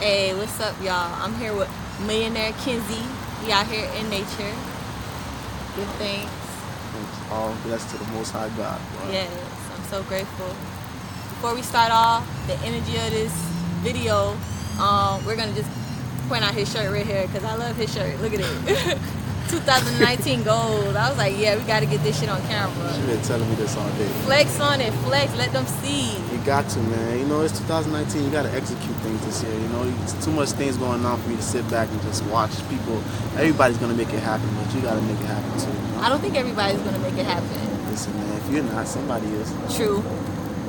Hey, what's up, y'all? I'm here with Millionaire Kenzy. We out here in nature. Give thanks. Thanks. All blessed to the Most High God. Bro. Yes, I'm so grateful. Before we start off, the energy of this video, we're gonna just point out his shirt right here because I love his shirt. Look at it. 2019 gold. I was like, yeah, we gotta get this shit on camera. She been telling me this all day. Flex on it, flex, let them see. You got to, man. You know, it's 2019. You got to execute things this year. You know, it's too much things going on for me to sit back and just watch people. Everybody's going to make it happen, but you got to make it happen too. You know? I don't think everybody's gonna make it happen. Listen, man, if you're not, somebody is. True.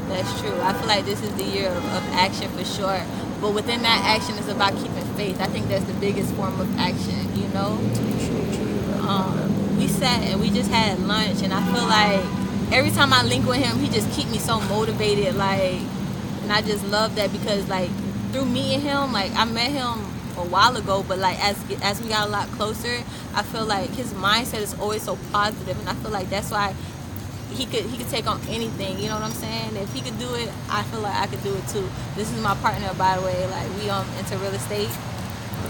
That's true. I feel like this is the year of action for sure. But within that action is about keeping faith. I think that's the biggest form of action, you know? True. We sat and we just had lunch, and I feel like every time I link with him, he just keep me so motivated, like, and I just love that because, like, through meeting him, like, I met him a while ago, but like as we got a lot closer, I feel like his mindset is always so positive, and I feel like that's why he could take on anything, you know what I'm saying? If he could do it, I feel like I could do it too. This is my partner, by the way. Like, we into real estate.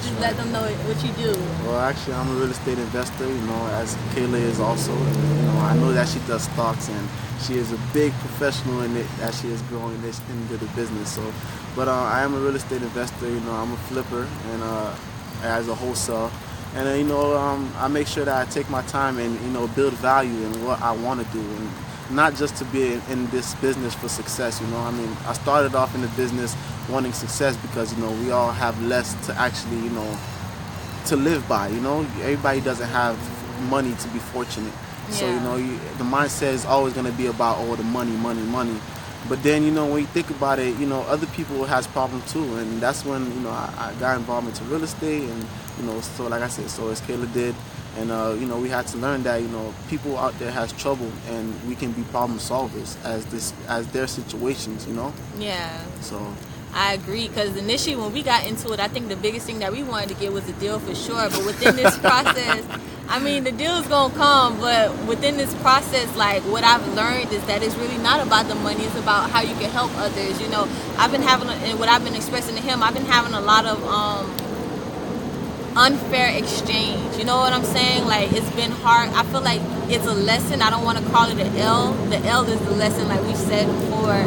Just let them know what you do. Well, actually, I'm a real estate investor, you know, as Kayla is also. And, you know, I know that she does stocks, and she is a big professional in it as she is growing this into the business. So, but I am a real estate investor, you know, I'm a flipper, and as a wholesale. And, you know, I make sure that I take my time and, you know, build value in what I want to do. And not just to be in this business for success, you know. I mean, I started off in the business wanting success because, you know, we all have less to actually, you know, to live by, you know. Everybody doesn't have money to be fortunate. Yeah. So, you know, the mindset is always going to be about, oh, the money. But then, you know, when you think about it, you know, other people has problems too. And that's when, you know, I got involved into real estate. And, you know, so like I said, so as Kayla did. And, you know, we had to learn that, you know, people out there has trouble, and we can be problem solvers as their situations, you know? Yeah. So I agree, because initially when we got into it, I think the biggest thing that we wanted to get was a deal for sure. But within this process, I mean, the deal's gonna come, but within this process, like, what I've learned is that it's really not about the money. It's about how you can help others. You know, and what I've been expressing to him, I've been having a lot of unfair exchange. You know what I'm saying? Like, it's been hard. I feel like it's a lesson. I don't want to call it an L. The L is the lesson, like we've said before.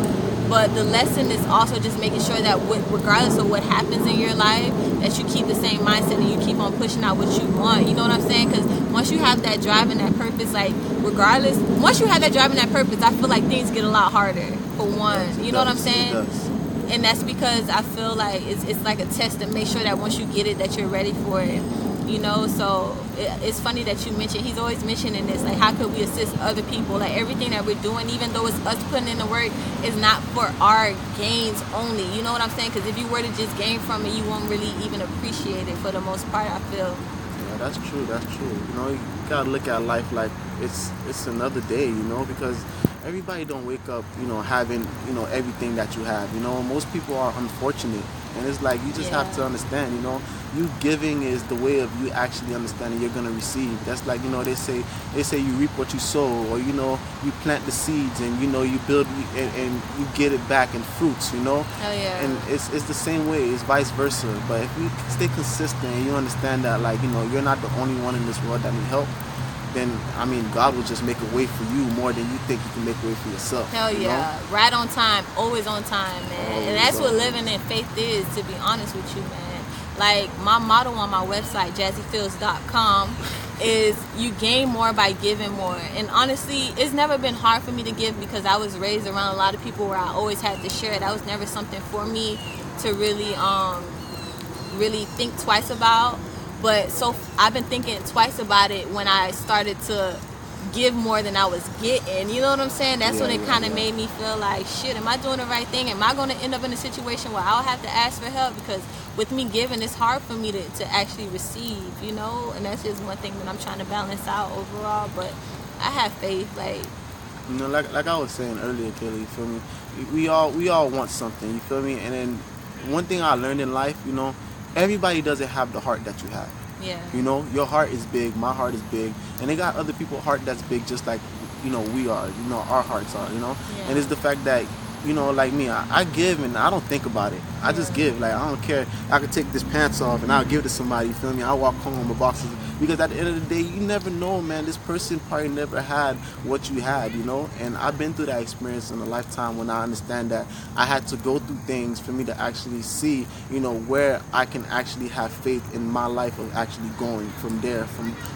But the lesson is also just making sure that regardless of what happens in your life, that you keep the same mindset and you keep on pushing out what you want. You know what I'm saying? Because once you have that drive and that purpose, like, regardless, once you have that drive and that purpose, I feel like things get a lot harder, for one. You know what I'm saying? It does. And that's because I feel like it's like a test to make sure that once you get it, that you're ready for it. You know, so it's funny that you mentioned, he's always mentioning this, like, how could we assist other people? Like, everything that we're doing, even though it's us putting in the work, is not for our gains only. You know what I'm saying? Because if you were to just gain from it, you won't really even appreciate it for the most part, I feel. Yeah, that's true. You know, you gotta look at life like it's another day, you know, because everybody don't wake up, you know, having, you know, everything that you have. You know, most people are unfortunate, and it's like you just have to understand, you know, you giving is the way of you actually understanding you're gonna receive. That's like, you know, they say you reap what you sow, or, you know, you plant the seeds and, you know, you build and you get it back in fruits, you know. Oh yeah. And it's the same way, it's vice versa. But if you stay consistent and you understand that, like, you know, you're not the only one in this world that need help, then, I mean, God will just make a way for you more than you think you can make a way for yourself. Hell yeah. Know? Right on time, always on time, man. Always and that's what on. living in faith is, to be honest with you, man. Like, my motto on my website, jazzyfields.com, is you gain more by giving more. And honestly, it's never been hard for me to give because I was raised around a lot of people where I always had to share. That was never something for me to really think twice about. But so I've been thinking twice about it when I started to give more than I was getting. You know what I'm saying? That's when it kind of made me feel like, shit, am I doing the right thing? Am I going to end up in a situation where I'll have to ask for help? Because with me giving, it's hard for me to actually receive, you know? And that's just one thing that I'm trying to balance out overall. But I have faith, like... You know, like I was saying earlier, Kelly, you feel me? We all want something, you feel me? And then one thing I learned in life, you know, everybody doesn't have the heart that you have. Yeah. You know, your heart is big, my heart is big, and they got other people's heart that's big just like, you know, we are, you know, our hearts are, you know. Yeah. And it's the fact that you know, like me, I give and I don't think about it. I just give. Like, I don't care. I could take this pants off and I'll give it to somebody, you feel me? I'll walk home with boxes. Because at the end of the day, you never know, man. This person probably never had what you had, you know? And I've been through that experience in a lifetime when I understand that I had to go through things for me to actually see, you know, where I can actually have faith in my life of actually going from there,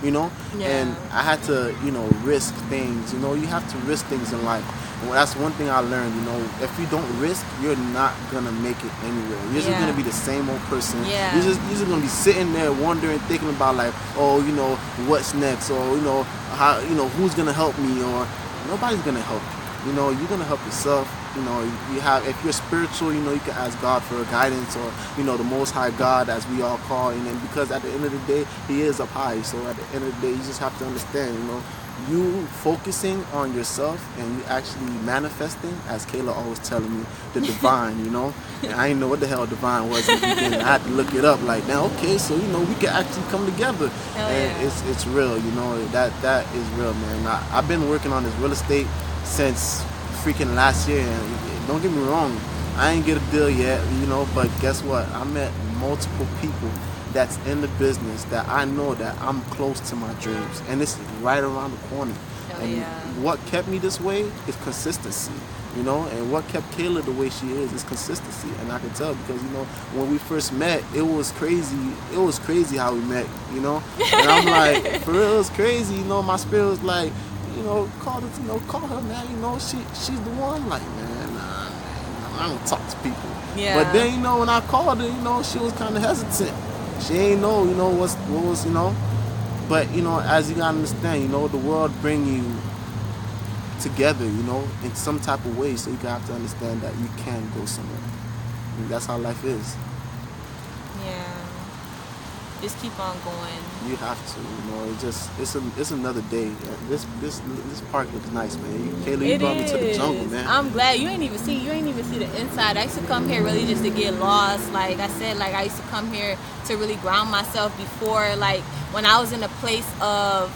you know? And I had to, you know, risk things. You know, you have to risk things in life. Well, that's one thing I learned, you know, if you don't risk, you're not gonna make it anywhere. You're just gonna be the same old person. You're just gonna be sitting there wondering, thinking about like, oh, you know, what's next, or you know, how, you know, who's gonna help me, or nobody's gonna help you. You know, you're gonna help yourself. You know, you have, if you're spiritual, you know, you can ask God for guidance, or you know, the Most High God, as we all call, and then because at the end of the day, He is up high. So at the end of the day, you just have to understand, you know, you focusing on yourself and you actually manifesting, as Kayla always telling me, the divine, you know. And I didn't know what the hell divine was in the beginning. I had to look it up. Like, now, okay, so you know, we can actually come together. And it's real, you know. That is real, man. I've been working on this real estate since freaking last year, and don't get me wrong, I ain't get a deal yet, you know. But guess what? I met multiple people that's in the business that I know that I'm close to my dreams, and it's right around the corner. What kept me this way is consistency, you know, and what kept Kayla the way she is consistency. And I can tell because, you know, when we first met, it was crazy how we met, you know. And I'm like, for real, it's crazy, you know. My spirit was like, you know, call her, man, you know, she's the one. Like, man, I don't talk to people. But then, you know, when I called her, you know, she was kind of hesitant. She ain't know, you know, what was, you know. But, you know, as you gotta understand, you know, the world bring you together, you know, in some type of way. So you gotta have to understand that you can go somewhere. And that's how life is. Just keep on going. You have to, you know. It's another day. This park looks nice, man. Kayla, you brought me to the jungle, man. I'm glad you ain't even see the inside. I used to come here really just to get lost. Like I said, like I used to come here to really ground myself before, like when I was in a place of.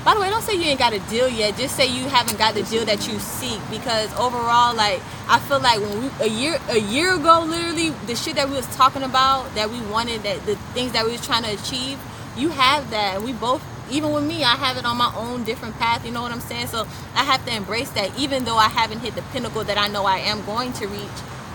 By the way, don't say you ain't got a deal yet. Just say you haven't got the deal that you seek. Because overall, like, I feel like when a year ago, literally, the shit that we was talking about, that we wanted, that the things that we was trying to achieve, you have that. And we both, even with me, I have it on my own different path. You know what I'm saying? So I have to embrace that. Even though I haven't hit the pinnacle that I know I am going to reach,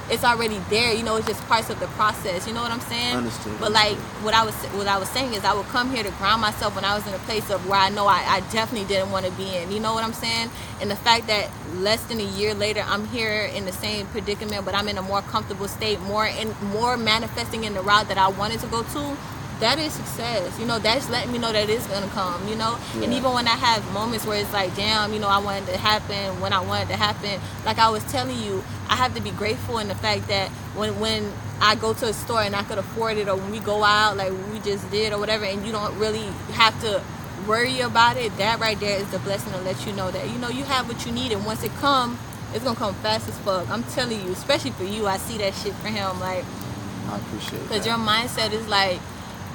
it's already there. You know, it's just parts of the process. You know what I'm saying? Understood. But like what I was saying is I would come here to ground myself when I was in a place of where I know I definitely didn't want to be in. You know what I'm saying? And the fact that less than a year later I'm here in the same predicament, but I'm in a more comfortable state, more manifesting in the route that I wanted to go to. That is success. You know, that's letting me know that it's gonna come, you know. And even when I have moments where it's like, damn, you know, I wanted to happen when I wanted to happen, like I was telling you, I have to be grateful in the fact that when I go to a store and I could afford it, or when we go out like we just did or whatever, and you don't really have to worry about it, that right there is the blessing to let you know that, you know, you have what you need, and once it comes, it's gonna come fast as fuck. I'm telling you, especially for you, I see that shit for him, like, I appreciate that. Because your mindset is like,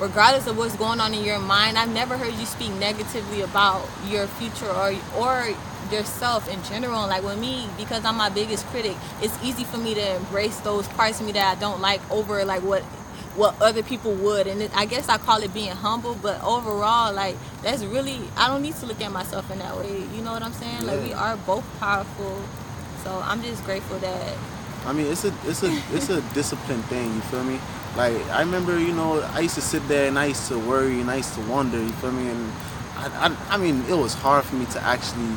regardless of what's going on in your mind, I've never heard you speak negatively about your future or yourself in general. Like with me, because I'm my biggest critic, it's easy for me to embrace those parts of me that I don't like over like what other people would. And I guess I call it being humble, but overall, like, that's really, I don't need to look at myself in that way. You know what I'm saying? Like, we are both powerful. So I'm just grateful that. I mean, it's a discipline thing, you feel me? Like, I remember, you know, I used to sit there and I used to worry and I used to wonder, you feel me? And I mean, it was hard for me to actually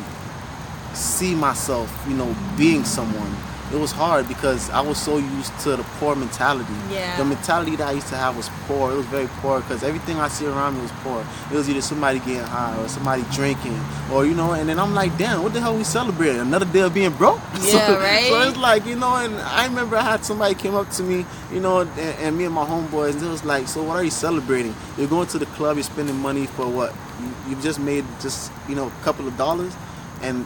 see myself, you know, being someone. It was hard because I was so used to the poor mentality. Yeah. The mentality that I used to have was poor. It was very poor because everything I see around me was poor. It was either somebody getting high or somebody drinking, or, you know, and then I'm like, damn, what the hell we celebrating? Another day of being broke? Yeah, right? So it's like, you know, and I remember I had somebody came up to me, you know, and me and my homeboys, and it was like, so what are you celebrating? You're going to the club, you're spending money for what? You just made just, you know, a couple of dollars? And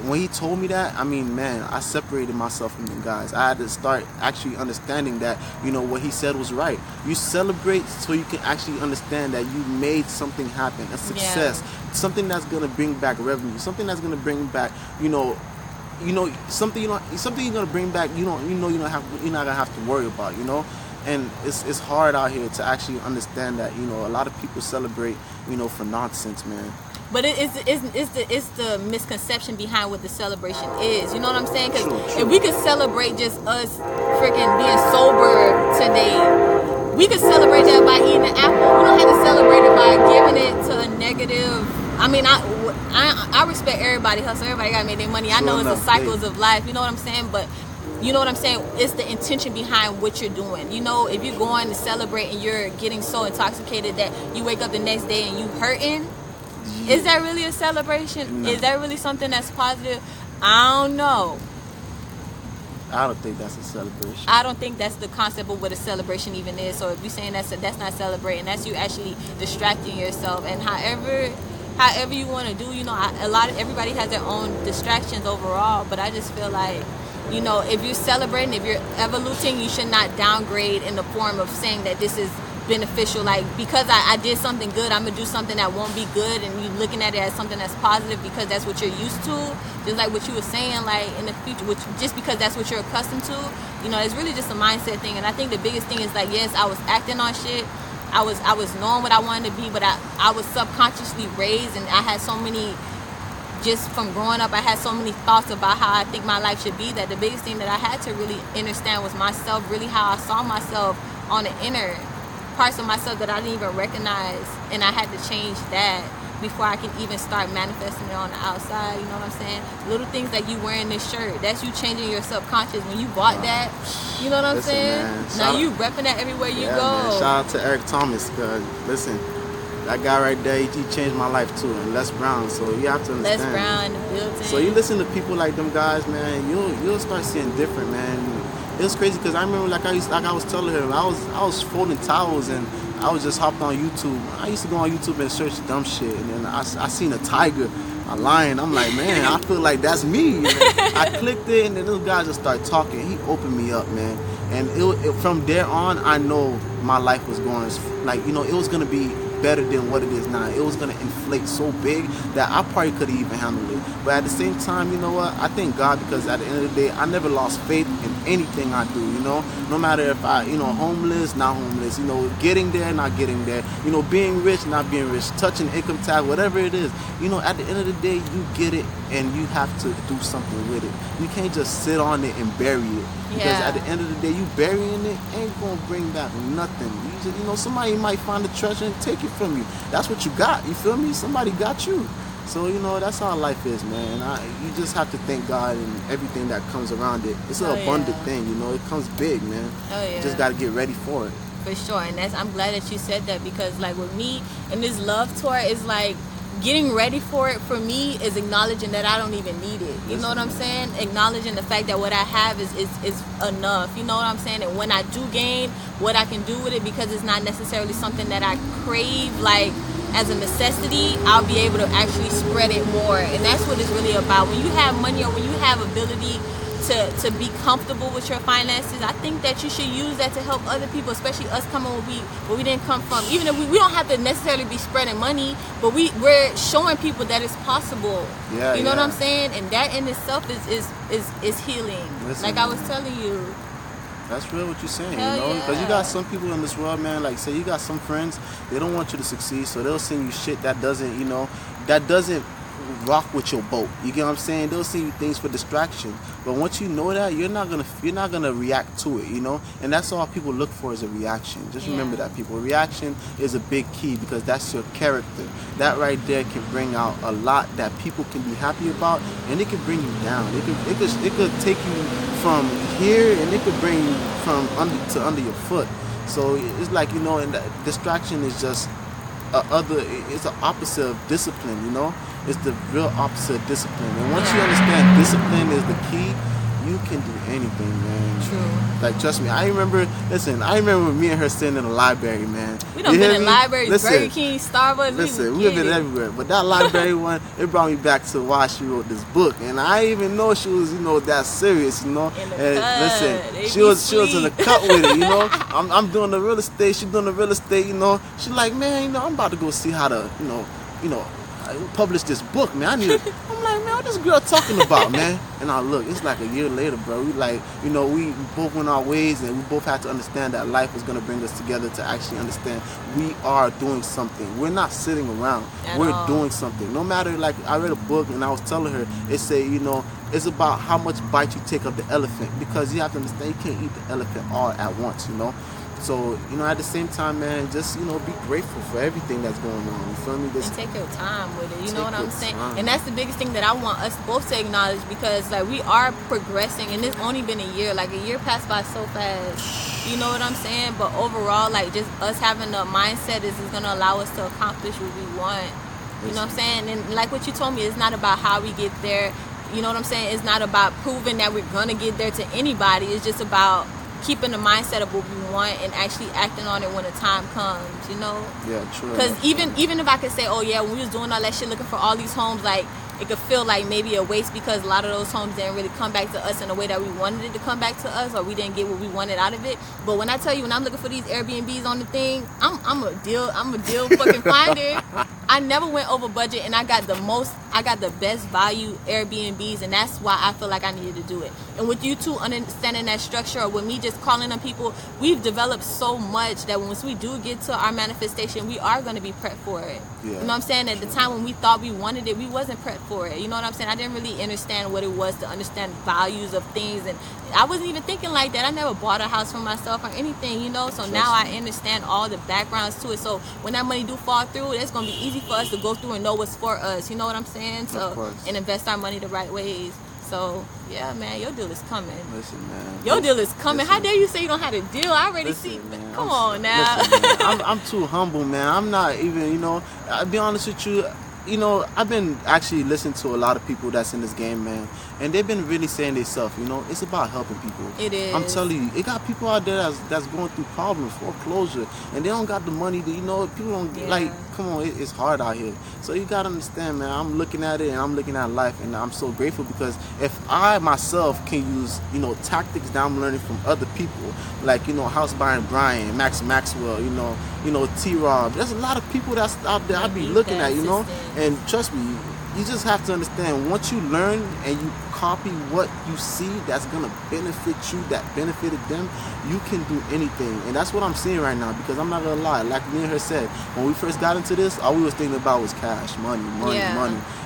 when he told me that, I mean, man, I separated myself from them guys. I had to start actually understanding that, you know, what he said was right. You celebrate so you can actually understand that you made something happen, a success, something that's going to bring back revenue, something that's going to bring back, you know, you know, something you're gonna bring back. You're not gonna have to worry about. You know, and it's hard out here to actually understand that. You know, a lot of people celebrate, you know, for nonsense, man. But it's the misconception behind what the celebration is. You know what I'm saying? Because if we could celebrate just us freaking being sober today, we could celebrate that by eating an apple. We don't have to celebrate it by giving it to a negative. I mean, I respect everybody hustle. Everybody got to make their money. I know it's the cycles of life. You know what I'm saying? But you know what I'm saying? It's the intention behind what you're doing. You know, if you're going to celebrate and you're getting so intoxicated that you wake up the next day and you hurting, is that really a celebration? No. Is that really something that's positive? I don't know. I don't think that's a celebration. I don't think that's the concept of what a celebration even is. So if you're saying that's not celebrating, that's you actually distracting yourself. And however you want to do, you know, everybody has their own distractions overall. But I just feel like, you know, if you're celebrating, if you're evoluting, you should not downgrade in the form of saying that this is beneficial. Like, because I did something good, I'm gonna do something that won't be good, and you looking at it as something that's positive because that's what you're used to. Just like what you were saying, like in the future, just because that's what you're accustomed to, you know, it's really just a mindset thing. And I think the biggest thing is like, yes, I was acting on shit, I was knowing what I wanted to be, but I was subconsciously raised, and I had so many, just from growing up, I had so many thoughts about how I think my life should be, that the biggest thing that I had to really understand was myself, really how I saw myself on the inner parts of myself that I didn't even recognize, and I had to change that before I can even start manifesting it on the outside. You know what I'm saying? Little things like you wearing this shirt, that's you changing your subconscious when you bought that. You know what I'm saying? Man, now you repping that everywhere you go. Man, shout out to Eric Thomas, cause listen, that guy right there, he changed my life too. And Les Brown, so you have to understand. Les Brown in the building. So you listen to people like them guys, man, you'll start seeing different, man. It was crazy because I remember, like I was telling her, I was folding towels and I was just hopping on YouTube. I used to go on YouTube and search dumb shit, and then I seen a tiger, a lion. I'm like, man, I feel like that's me. I clicked it, and then those guys just started talking. He opened me up, man. And from there on, I know my life was going, like, you know, it was gonna be better than what it is now. It was gonna inflate so big that I probably couldn't even handle it. But at the same time, you know what? I thank God, because at the end of the day, I never lost faith in anything I do, you know? No matter if I, you know, homeless, not homeless, you know, getting there, not getting there, you know, being rich, not being rich, touching income tax, whatever it is, you know, at the end of the day, you get it and you have to do something with it. You can't just sit on it and bury it. Because at the end of the day, you burying it ain't gonna bring back nothing. You know, somebody might find the treasure and take it from you. That's what you got. You feel me? Somebody got you. So, you know, that's how life is, man. You just have to thank God and everything that comes around it. It's an abundant thing, you know. It comes big, man. You just got to get ready for it. For sure. And I'm glad that you said that, because, like, with me and this love tour is like, getting ready for it for me is acknowledging that I don't even need it. You know what I'm saying? Acknowledging the fact that what I have is enough. You know what I'm saying? And when I do gain, what I can do with it, because it's not necessarily something that I crave, like, as a necessity, I'll be able to actually spread it more. And that's what it's really about. When you have money, or when you have ability to be comfortable with your finances, I think that you should use that to help other people, especially us coming where we didn't come from. Even if we don't have to necessarily be spreading money, but we're showing people that it's possible. You know what I'm saying? And that in itself is healing. Listen, like I was telling you. That's real what you're saying, you know? Because you got some people in this world, man, like, say you got some friends, they don't want you to succeed, so they'll send you shit that doesn't, you know, that doesn't rock with your boat. You get what I'm saying? They'll send you things for distraction. But once you know that, you're not gonna react to it, you know? And that's all people look for, is a reaction. Just remember that, people. Reaction is a big key, because that's your character. That right there can bring out a lot that people can be happy about, and it can bring you down. It could take you from here, and it could bring you from under your foot. So it's like, you know, and that distraction is just it's the opposite of discipline, you know? It's the real opposite of discipline. And once you understand discipline is the key, you can do anything, man. True. Like, trust me, I remember me and her sitting in the library, man. We done been in libraries, Burger King, Starbucks. Listen, we've been everywhere. But that library one, it brought me back to why she wrote this book. And I didn't even know she was, you know, that serious, you know. In the cut. Listen, she was in the cut with it, you know. I'm doing the real estate, she's doing the real estate, you know. She's like, man, you know, I'm about to go see how to, you know, publish this book, man. I'm like, like, man, what this girl talking about, man? And I look, it's like a year later, bro. We like, you know, we both went our ways, and we both had to understand that life was gonna bring us together to actually understand we are doing something. We're not sitting around. We're doing something. No matter, like, I read a book and I was telling her, it said, you know, it's about how much bite you take of the elephant, because you have to understand you can't eat the elephant all at once, you know. So, you know, at the same time, man, just, you know, be grateful for everything that's going on. You feel me? And take your time with it. You know what I'm saying? And that's the biggest thing that I want us both to acknowledge, because, like, we are progressing, and it's only been a year. Like, a year passed by so fast. You know what I'm saying? But overall, like, just us having the mindset is going to allow us to accomplish what we want. You know what I'm saying? And like what you told me, it's not about how we get there. You know what I'm saying? It's not about proving that we're going to get there to anybody. It's just about keeping the mindset of what we want and actually acting on it when the time comes, you know? Yeah, true. Because even if I could say, oh yeah, when we was doing all that shit, looking for all these homes, like, it could feel like maybe a waste, because a lot of those homes didn't really come back to us in the way that we wanted it to come back to us, or we didn't get what we wanted out of it. But when I tell you, when I'm looking for these Airbnbs on the thing, I'm a deal fucking finder. I never went over budget, and I got the best value Airbnbs, and that's why I feel like I needed to do it. And with you two understanding that structure, or with me just calling on people, we've developed so much that once we do get to our manifestation, we are going to be prepped for it. Yeah. You know what I'm saying? At the time when we thought we wanted it, we wasn't prepped for it. You know what I'm saying? I didn't really understand what it was to understand values of things, and I wasn't even thinking like that. I never bought a house for myself or anything, you know? So now I understand all the backgrounds to it. So when that money do fall through, it's going to be easy for us to go through and know what's for us. You know what I'm saying? So, and invest our money the right ways. So, yeah, man, your deal is coming. Listen, man. Your deal is coming. Listen. How dare you say you don't have a deal? I already see. Man, come on now. Listen, man, I'm too humble, man. I'm not even, you know, I'll be honest with you. You know, I've been actually listening to a lot of people that's in this game, man, and they've been really saying themselves, you know, it's about helping people. It is. I'm telling you, it got people out there that's going through problems, foreclosure, and they don't got the money to, you know, people don't, like, come on, it's hard out here. So you got to understand, man, I'm looking at it, and I'm looking at life, and I'm so grateful, because if I myself can use, you know, tactics that I'm learning from other people, like, you know, House Buying Brian, Max Maxwell, you know, T-Rob, there's a lot of people that's out there I be looking at, you know. And trust me, you just have to understand, once you learn and you copy what you see that's going to benefit you, that benefited them, you can do anything. And that's what I'm seeing right now, because I'm not going to lie. Like me and her said, when we first got into this, all we was thinking about was cash, money.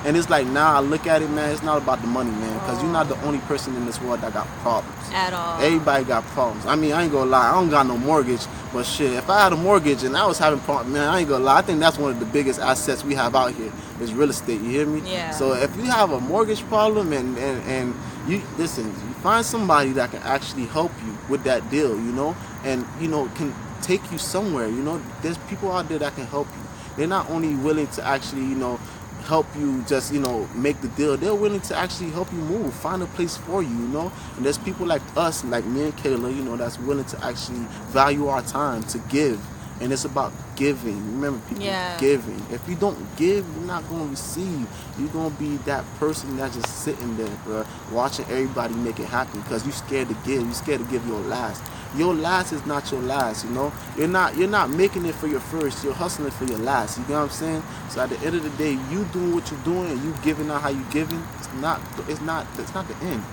And it's like, now I look at it, man, it's not about the money, man, because you're not the only person in this world that got problems. At all. Everybody got problems. I mean, I ain't going to lie, I don't got no mortgage, but shit, if I had a mortgage and I was having problems, man, I ain't going to lie, I think that's one of the biggest assets we have out here is real estate, you hear me? Yeah. So if you have a mortgage problem and you listen, you find somebody that can actually help you with that deal, you know, and, you know, can take you somewhere, you know, there's people out there that can help you. They're not only willing to actually, you know, help you just, you know, make the deal, they're willing to actually help you move, find a place for you, you know. And there's people like us, like me and Kayla, you know, that's willing to actually value our time to give. And it's about giving. Remember, people, giving. If you don't give, you're not going to receive. You're going to be that person that's just sitting there, bro, watching everybody make it happen, because you're scared to give. You're scared to give your last. Your last is not your last, you know. You're not making it for your first. You're hustling for your last. You know what I'm saying? So at the end of the day, you doing what you're doing and you giving out how you giving. It's not the end.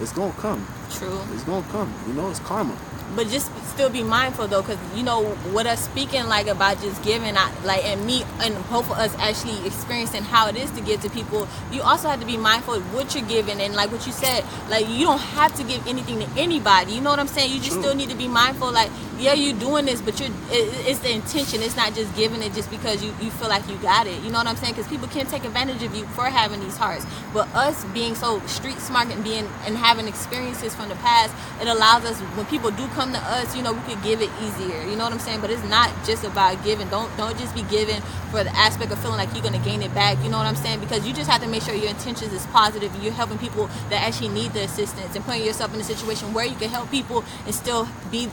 It's gonna come. True. It's gonna come. You know, it's karma. But just still be mindful though, because you know, with us speaking like about just giving, and me and both of us actually experiencing how it is to give to people, you also have to be mindful of what you're giving. And like what you said, like, you don't have to give anything to anybody. You know what I'm saying? You just still need to be mindful. Like, yeah, you're doing this, but it's the intention. It's not just giving it just because you feel like you got it. You know what I'm saying? Because people can take advantage of you for having these hearts. But us being so street smart and having experiences from the past, it allows us, when people do come to us, you know, we could give it easier. You know what I'm saying? But it's not just about giving. Don't just be giving for the aspect of feeling like you're gonna gain it back. You know what I'm saying? Because you just have to make sure your intentions is positive. You're helping people that actually need the assistance, and putting yourself in a situation where you can help people and still be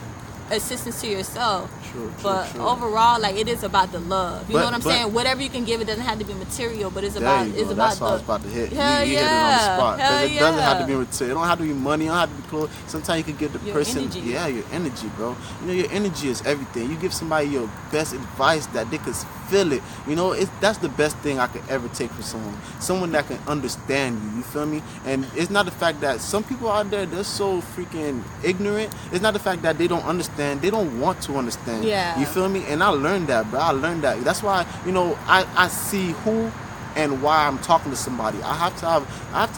assistance to yourself. True, but true. overall, like, it is about the love. You know what I'm But- saying? Whatever you can give, it doesn't have to be material, but it's There about you go. it's about That's what I was about to hit. Hell You hit it on the yeah. spot. 'Cause Hell it doesn't have to yeah. be material. It don't have to be money. It don't have to be clothes. Sometimes you can give the Your person, energy. your energy, bro. You know, your energy is everything. You give somebody your best advice that they could feel it. You know, that's the best thing I could ever take from someone. Someone that can understand you. You feel me? And it's not the fact that some people out there, they're so freaking ignorant. It's not the fact that they don't understand. They don't want to understand. Yeah. You feel me? And I learned that, bro. I learned that. That's why, you know, I see who and why I'm talking to somebody. I have to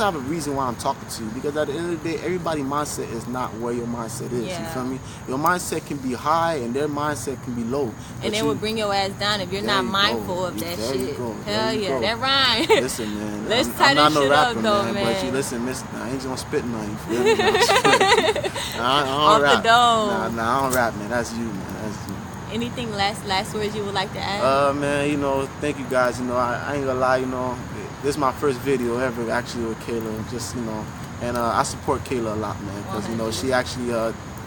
have a reason why I'm talking to you, because at the end of the day, everybody's mindset is not where your mindset is. Yeah. You feel me? Your mindset can be high and their mindset can be low. And it will bring your ass down if you're There not you mindful go. of that There you shit. go. Hell There you yeah, go. that rhyme. Listen, man. Let's I'm tie not this no shit rapper, up, though, man. But man. you listen, I ain't just gonna spit nothing. You feel me? I don't Off the rap. dome. Nah, I don't rap, man. That's you, man. That's you. Anything last words you would like to add? Man, you know, thank you guys. You know, I ain't gonna lie, you know, this is my first video ever actually with Kayla. Just, you know, and I support Kayla a lot, man, because you know she actually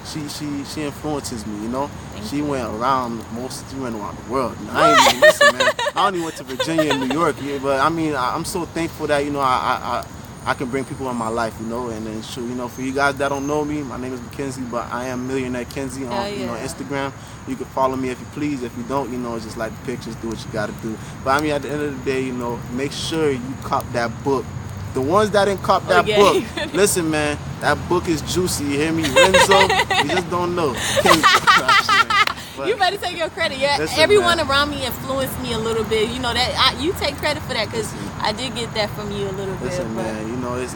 she influences me. You know, she went around the world. You know, I ain't even listen, man. I only went to Virginia and New York, yeah, but I mean, I'm so thankful that, you know, I can bring people in my life, you know, and then you know, for you guys that don't know me, my name is Kenzy, but I am Millionaire Kenzy on you know, Instagram. You can follow me if you please. If you don't, you know, just like the pictures, do what you gotta do. But I mean, at the end of the day, you know, make sure you cop that book. The ones that didn't cop that book, listen, man, that book is juicy. You hear me, Renzo? You just don't know. But you better take your credit. Yeah, listen, everyone man, around me influenced me a little bit. You know that you take credit for that, because I did get that from you a little bit. Listen, but man, you know, it's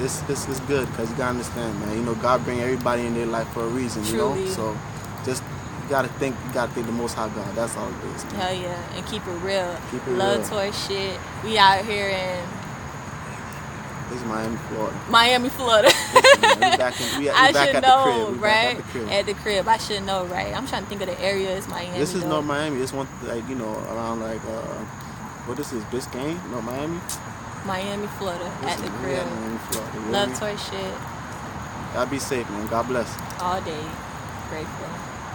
good, because you gotta understand, man. You know, God bring everybody in their life for a reason. Truly. You know, so just you gotta think the Most High God. That's all it is, man. Hell yeah, and keep it real. Keep it Love real. toy shit. We out here in This is Miami, Florida. Miami, Florida. Listen, man, we back I at should the know, crib. We back right? at the crib. At the crib, I should know, right? I'm trying to think of the areas. Miami. This is though. North Miami. This one, like, you know, around like what is this, Biscayne? No, Miami. Miami, Florida. At the Listen, we crib. at Miami, Florida. You hear Love me? toy shit Y'all be safe, man. God bless. all day. Grateful.